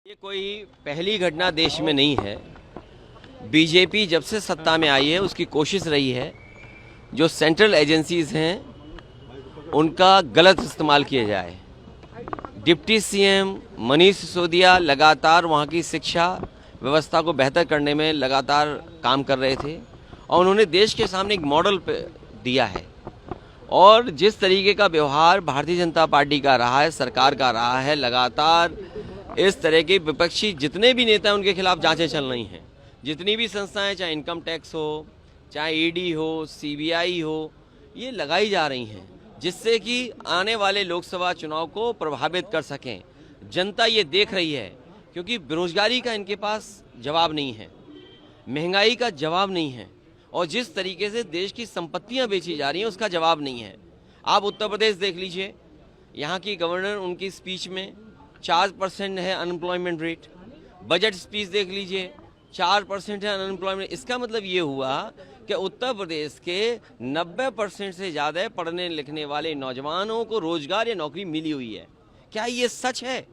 ये कोई पहली घटना देश में नहीं है। बीजेपी जब से सत्ता में आई है उसकी कोशिश रही है जो सेंट्रल एजेंसीज हैं उनका गलत इस्तेमाल किया जाए। डिप्टी सीएम मनीष सिसोदिया लगातार वहाँ की शिक्षा व्यवस्था को बेहतर करने में लगातार काम कर रहे थे और उन्होंने देश के सामने एक मॉडल दिया है। और जिस तरीके का व्यवहार भारतीय जनता पार्टी का रहा है, सरकार का रहा है, लगातार इस तरह के विपक्षी जितने भी नेता हैं उनके खिलाफ जांचें चल रही हैं। जितनी भी संस्थाएं, चाहे इनकम टैक्स हो, चाहे ईडी हो, सीबीआई हो, ये लगाई जा रही हैं जिससे कि आने वाले लोकसभा चुनाव को प्रभावित कर सकें। जनता ये देख रही है क्योंकि बेरोजगारी का इनके पास जवाब नहीं है, महंगाई का जवाब नहीं है और जिस तरीके से देश की संपत्तियां बेची जा रही हैं उसका जवाब नहीं है। आप उत्तर प्रदेश देख लीजिए, यहाँ की गवर्नर उनकी स्पीच में 4% है अनएम्प्लॉयमेंट रेट। बजट स्पीच देख लीजिए, 4% है अनएम्प्लॉयमेंट। इसका मतलब ये हुआ कि उत्तर प्रदेश के 90% से ज़्यादा पढ़ने लिखने वाले नौजवानों को रोजगार या नौकरी मिली हुई है। क्या ये सच है?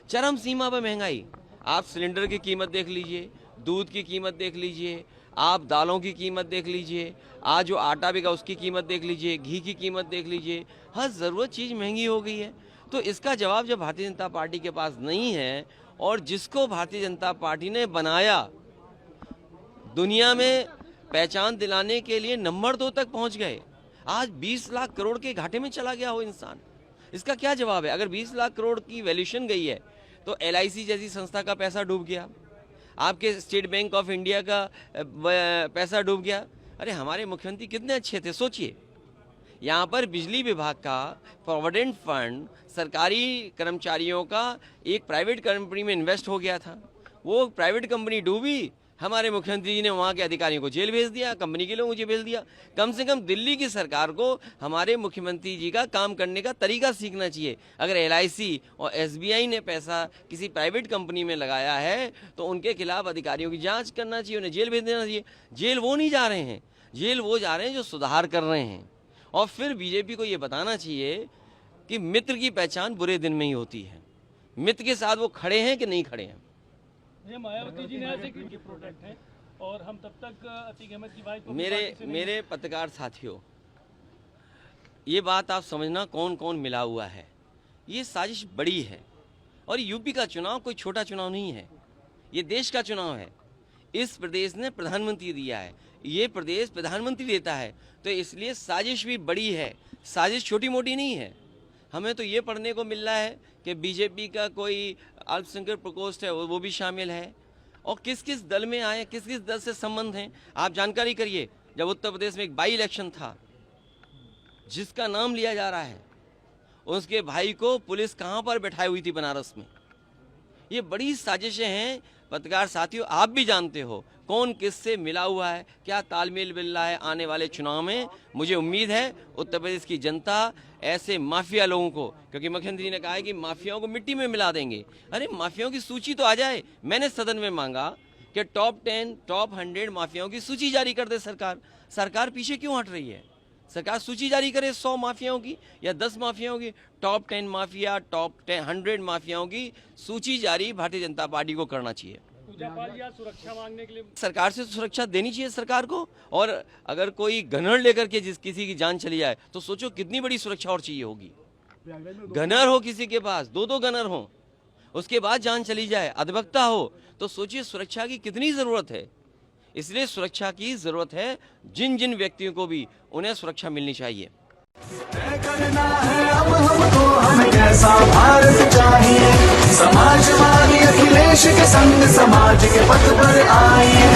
चरम सीमा पर महंगाई। आप सिलेंडर की कीमत देख लीजिए, दूध की कीमत देख लीजिए, आप दालों की कीमत देख लीजिए, आज जो आटा बिका उसकी कीमत देख लीजिए, घी की कीमत देख लीजिए, हर ज़रूरत चीज़ महंगी हो गई है। तो इसका जवाब जब भारतीय जनता पार्टी के पास नहीं है और जिसको भारतीय जनता पार्टी ने बनाया, दुनिया में पहचान दिलाने के लिए नंबर 2 तक पहुंच गए, आज 20 लाख करोड़ के घाटे में चला गया हो इंसान, इसका क्या जवाब है? अगर 20 लाख करोड़ की वैल्यूएशन गई है तो LIC जैसी संस्था का पैसा डूब गया, आपके स्टेट बैंक ऑफ इंडिया का पैसा डूब गया। अरे हमारे मुख्यमंत्री कितने अच्छे थे, सोचिए। यहाँ पर बिजली विभाग का प्रोविडेंट फंड सरकारी कर्मचारियों का एक प्राइवेट कंपनी में इन्वेस्ट हो गया था, वो प्राइवेट कंपनी डूबी, हमारे मुख्यमंत्री जी ने वहाँ के अधिकारियों को जेल भेज दिया, कंपनी के लोगों को जेल भेज दिया। कम से कम दिल्ली की सरकार को हमारे मुख्यमंत्री जी का काम करने का तरीका सीखना चाहिए। अगर LIC और SBI ने पैसा किसी प्राइवेट कंपनी में लगाया है तो उनके खिलाफ अधिकारियों की जांच करना चाहिए, उन्हें जेल भेज देना चाहिए। जेल वो नहीं जा रहे हैं, जेल वो जा रहे हैं जो सुधार कर रहे हैं। और फिर बीजेपी को ये बताना चाहिए कि मित्र की पहचान बुरे दिन में ही होती है। मित्र के साथ वो खड़े हैं कि नहीं खड़े हैं। ये मायावती जी ने ऐसे क्योंकि प्रोटेक्ट है और हम तब तक अतीक अहमद की बात को मेरे पत्रकार साथियों, ये बात आप समझना कौन कौन मिला हुआ है। ये साजिश बड़ी है और यूपी का चुनाव कोई छोटा चुनाव नहीं है, ये देश का चुनाव है। इस प्रदेश ने प्रधानमंत्री दिया है, ये प्रदेश प्रधानमंत्री देता है, तो इसलिए साजिश भी बड़ी है, साजिश छोटी मोटी नहीं है। हमें तो ये पढ़ने को मिल रहा है कि बीजेपी का कोई अल्पसंख्यक प्रकोष्ठ है वो भी शामिल है और किस किस दल में आए, किस किस दल से संबंध हैं आप जानकारी करिए। जब उत्तर प्रदेश में एक बाई इलेक्शन था जिसका नाम लिया जा रहा है, उसके भाई को पुलिस कहाँ पर बैठाई हुई थी, बनारस में। ये बड़ी साजिशें हैं पत्रकार साथियों, आप भी जानते हो कौन किससे मिला हुआ है, क्या तालमेल मिल रहा है। आने वाले चुनाव में मुझे उम्मीद है उत्तर प्रदेश की जनता ऐसे माफिया लोगों को, क्योंकि मुख्यमंत्री ने कहा है कि माफियाओं को मिट्टी में मिला देंगे। अरे माफियाओं की सूची तो आ जाए। मैंने सदन में मांगा कि टॉप 10, टॉप 100 माफियाओं की सूची जारी कर दे सरकार। सरकार पीछे क्यों हट रही है? सरकार सूची जारी करे 100 माफियाओं की या 10 माफियाओं की। टॉप 10 माफिया, टॉप 100 माफियाओं की सूची जारी भारतीय जनता पार्टी को करना चाहिए। सुरक्षा मांगने के लिए सरकार से सुरक्षा देनी चाहिए सरकार को। और अगर कोई गनर लेकर के किसी की जान चली जाए तो सोचो कितनी बड़ी सुरक्षा और चाहिए होगी। गनर हो किसी के पास, 2 गनर हो, उसके बाद जान चली जाए, अधिवक्ता हो, तो सोचिए सुरक्षा की कितनी जरूरत है। इसलिए सुरक्षा की जरूरत है, जिन जिन व्यक्तियों को भी उन्हें सुरक्षा मिलनी चाहिए। करना है अब हमको, हमें कैसा भारत चाहिए, समाजवादी अखिलेश के संग समाज के पथ पर आइए।